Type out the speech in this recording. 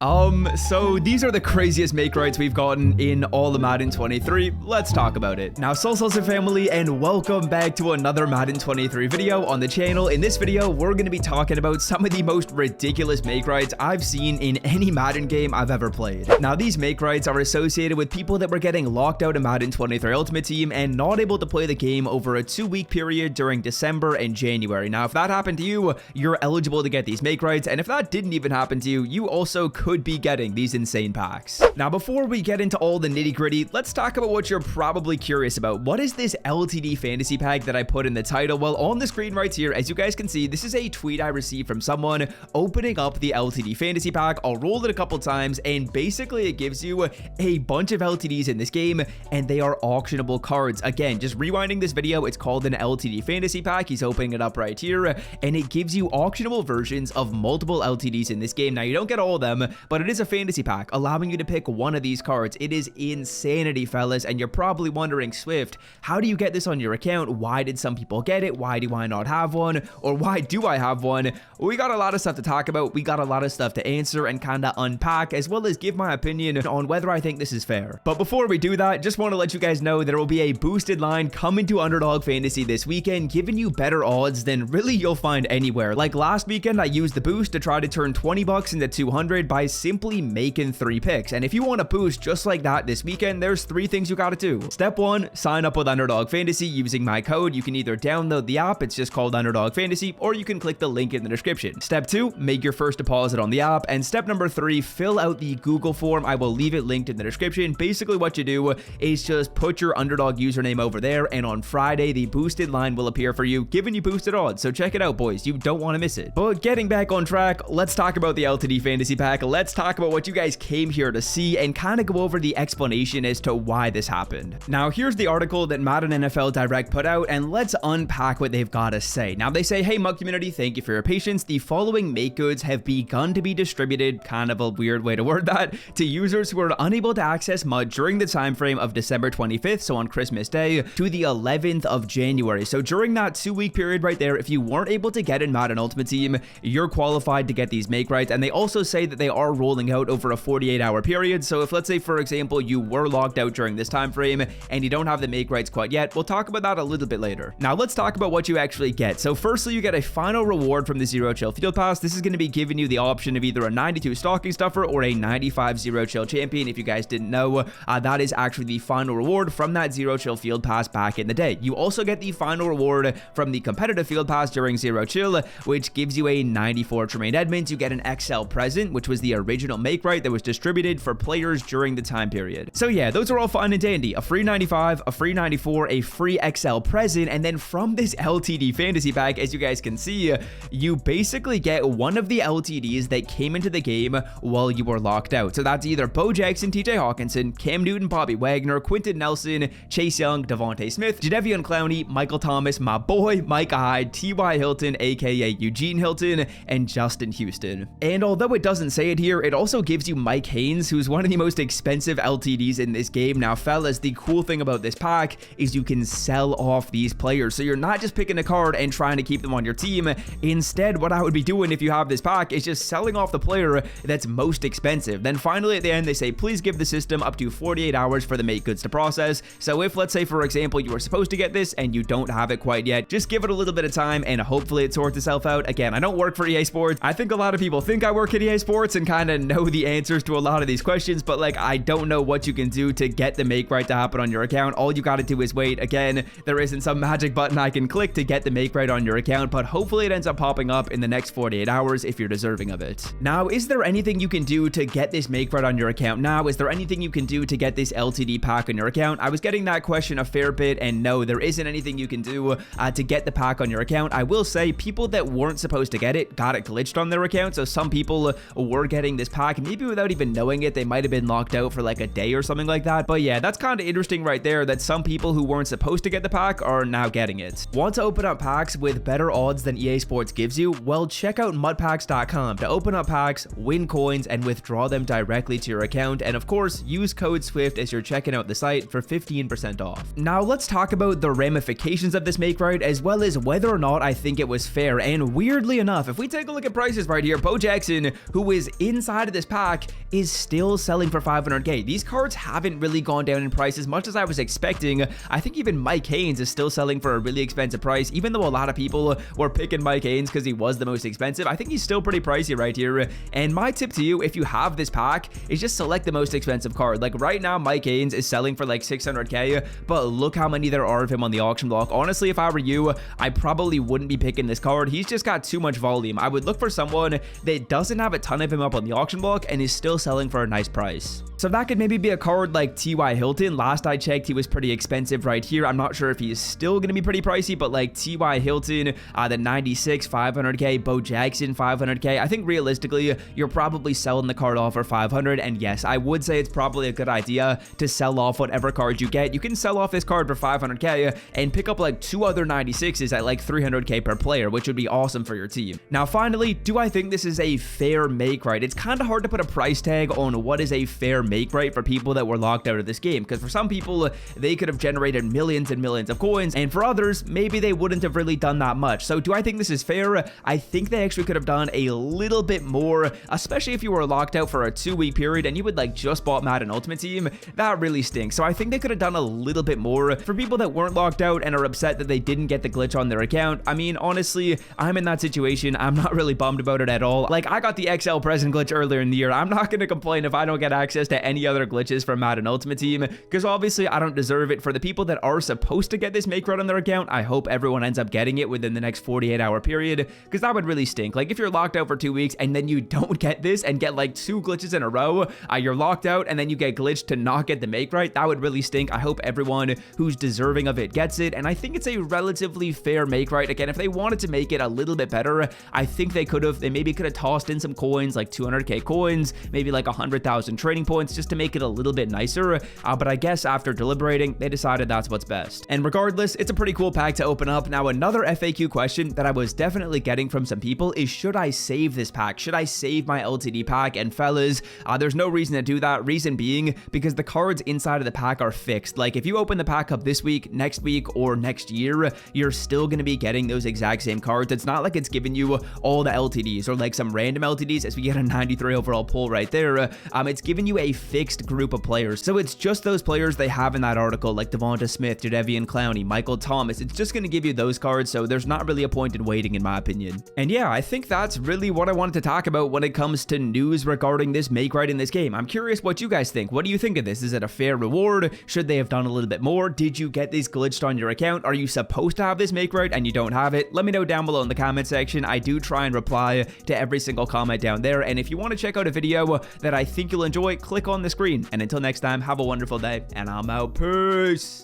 So these are the craziest Makerights we've gotten in all of Madden 23. Let's talk about it. Now, Salsa family, and welcome back to another Madden 23 video on the channel. In this video, we're going to be talking about some of the most ridiculous Makerights I've seen in any Madden game I've ever played. Now, these Makerights are associated with people that were getting locked out of Madden 23 Ultimate Team and not able to play the game over a 2-week period during December and January. Now, if that happened to you, you're eligible to get these Makerights, and if that didn't even happen to you, you also could be getting these insane packs. Now, before we get into all the nitty-gritty, let's talk about what you're probably curious about. What is this LTD fantasy pack that I put in the title? Well, on the screen right here, as you guys can see, this is a tweet I received from someone opening up the LTD fantasy pack. I'll roll it a couple times, and basically it gives you a bunch of LTDs in this game, and they are auctionable cards. Again, just rewinding this video, it's called an LTD fantasy pack. He's opening it up right here, and it gives you auctionable versions of multiple LTDs in this game. Now, you don't get all of them, but it is a fantasy pack allowing you to pick one of these cards. It is insanity, fellas, and you're probably wondering, Swift, how do you get this on your account? Why did some people get it? Why do I not have one? Or why do I have one? We got a lot of stuff to talk about. We got a lot of stuff to answer and kind of unpack, as well as give my opinion on whether I think this is fair. But before we do that, just want to let you guys know there will be a boosted line coming to Underdog Fantasy this weekend, giving you better odds than really you'll find anywhere. Like last weekend, I used the boost to try to turn 20 bucks into 200 by simply making 3 picks. And if you want a boost just like that this weekend, there's 3 things you gotta do. Step 1, sign up with Underdog Fantasy using my code. You can either download the app, it's just called Underdog Fantasy, or you can click the link in the description. Step 2, make your first deposit on the app. And step number 3, fill out the Google form. I will leave it linked in the description. Basically what you do is just put your Underdog username over there, and on Friday, the boosted line will appear for you, giving you boosted odds. So check it out, boys. You don't want to miss it. But getting back on track, let's talk about the LTD fantasy pack. Let's talk about what you guys came here to see and kind of go over the explanation as to why this happened. Now, here's the article that Madden NFL Direct put out, and let's unpack what they've got to say. Now, they say, hey, Mug community, thank you for your patience. The following make goods have begun to be distributed, kind of a weird way to word that, to users who are unable to access MUD during the time frame of December 25th, so on Christmas Day, to the 11th of January. So during that 2-week period right there, if you weren't able to get in Madden Ultimate Team, you're qualified to get these Makerights. And they also say that they are rolling out over a 48-hour period. So if, let's say, for example, you were locked out during this time frame and you don't have the Makerights quite yet, we'll talk about that a little bit later. Now, let's talk about what you actually get. So firstly, you get a final reward from the Zero Chill Field Pass. This is going to be giving you the option of either a 92 Stocking Stuffer or a 95 Zero Chill Champion. If you guys didn't know, that is actually the final reward from that Zero Chill Field Pass back in the day. You also get the final reward from the competitive Field Pass during Zero Chill, which gives you a 94 Tremaine Edmonds. You get an XL present, which was the original Makeright that was distributed for players during the time period. So yeah, those are all fine and dandy. A free 95, a free 94, a free XL present, and then from this LTD fantasy pack, as you guys can see, you basically get one of the LTDs that came into the game while you were locked out. So that's either Bo Jackson, TJ Hawkinson, Cam Newton, Bobby Wagner, Quentin Nelson, Chase Young, Devontae Smith, Jadeveon Clowney, Michael Thomas, my boy, Micah Hyde, T.Y. Hilton, aka Eugene Hilton, and Justin Houston. And although it doesn't say it here, it also gives you Mike Haynes, who's one of the most expensive LTDs in this game. Now, fellas, the cool thing about this pack is you can sell off these players. So you're not just picking a card and trying to keep them on your team. Instead, what I would be doing if you have this pack is just selling off the player that's most expensive. Then finally, at the end, they say, please give the system up to 48 hours for the make goods to process. So if, let's say, for example, you were supposed to get this and you don't have it quite yet, just give it a little bit of time and hopefully it sorts itself out. Again, I don't work for EA Sports. I think a lot of people think I work at EA Sports and kind of know the answers to a lot of these questions, but like, I don't know what you can do to get the Makeright to happen on your account. All you got to do is wait. Again, there isn't some magic button I can click to get the Makeright on your account, but hopefully it ends up popping up in the next 48 hours if you're deserving of it. Now, is there anything you can do to get this Makeright on your account now? Is there anything you can do to get this LTD pack on your account? I was getting that question a fair bit, and no, there isn't anything you can do to get the pack on your account. I will say people that weren't supposed to get it got it glitched on their account, so some people were getting this pack maybe without even knowing it. They might have been locked out for like a day or something like that. But yeah, that's kind of interesting right there that some people who weren't supposed to get the pack are now getting it. Want to open up packs with better odds than EA Sports gives you? Well, check out mudpacks.com to open up packs, win coins, and withdraw them directly to your account. And of course, use code SWIFT as you're checking out the site for 15% off. Now, let's talk about the ramifications of this Makeright, as well as whether or not I think it was fair. And weirdly enough, if we take a look at prices right here, Bo Jackson, who is inside of this pack is still selling for 500k. These cards haven't really gone down in price as much as I was expecting. I think even Mike Haynes is still selling for a really expensive price, even though a lot of people were picking Mike Haynes because he was the most expensive. I think he's still pretty pricey right here. And my tip to you, if you have this pack, is just select the most expensive card. Like right now, Mike Haynes is selling for like 600k, but look how many there are of him on the auction block. Honestly, if I were you, I probably wouldn't be picking this card. He's just got too much volume. I would look for someone that doesn't have a ton of him up on the auction block and is still selling for a nice price. So that could maybe be a card like T.Y. Hilton. Last I checked, he was pretty expensive right here. I'm not sure if he is still going to be pretty pricey, but like T.Y. Hilton, the 96, 500k, Bo Jackson, 500k. I think realistically, you're probably selling the card off for 500. And yes, I would say it's probably a good idea to sell off whatever card you get. You can sell off this card for 500k and pick up like 2 other 96s at like 300k per player, which would be awesome for your team. Now, finally, do I think this is a fair make right? It's kind of hard to put a price tag on what is a fair make right for people that were locked out of this game, because for some people, they could have generated millions and millions of coins, and for others, maybe they wouldn't have really done that much. So do I think this is fair? I think they actually could have done a little bit more, especially if you were locked out for a 2-week period and you would like just bought Madden Ultimate Team. That really stinks. So I think they could have done a little bit more for people that weren't locked out and are upset that they didn't get the glitch on their account. I mean, honestly, I'm in that situation. I'm not really bummed about it at all. Like, I got the XL present glitch earlier in the year. I'm not going to complain if I don't get access to any other glitches from Madden Ultimate Team, because obviously I don't deserve it. For the people that are supposed to get this make right on their account, I hope everyone ends up getting it within the next 48-hour period, because that would really stink. Like, if you're locked out for 2 weeks and then you don't get this and get like 2 glitches in a row, you're locked out and then you get glitched to not get the make right, that would really stink. I hope everyone who's deserving of it gets it, and I think it's a relatively fair make right. Again, if they wanted to make it a little bit better, I think they could have. They maybe could have tossed in some coins, like 200k coins, maybe like 100,000 trading points, just to make it a little bit nicer. But I guess after deliberating, they decided that's what's best. And regardless, it's a pretty cool pack to open up. Now, another FAQ question that I was definitely getting from some people is, should I save this pack? Should I save my LTD pack? And fellas, there's no reason to do that. Reason being, because the cards inside of the pack are fixed. Like, if you open the pack up this week, next week, or next year, you're still going to be getting those exact same cards. It's not like it's giving you all the LTDs or like some random LTDs, as we get a 93 overall pull right there. It's giving you a fixed group of players. So it's just those players they have in that article, like Devonta Smith, Jadeveon Clowney, Michael Thomas. It's just going to give you those cards, so there's not really a point in waiting, in my opinion. And yeah, I think that's really what I wanted to talk about when it comes to news regarding this make right in this game. I'm curious what you guys think. What do you think of this? Is it a fair reward? Should they have done a little bit more? Did you get these glitched on your account? Are you supposed to have this make right and you don't have it? Let me know down below in the comment section. I do try and reply to every single comment down there, and if you want to check out a video that I think you'll enjoy, click on the screen. And until next time, have a wonderful day, and I'm out. Peace.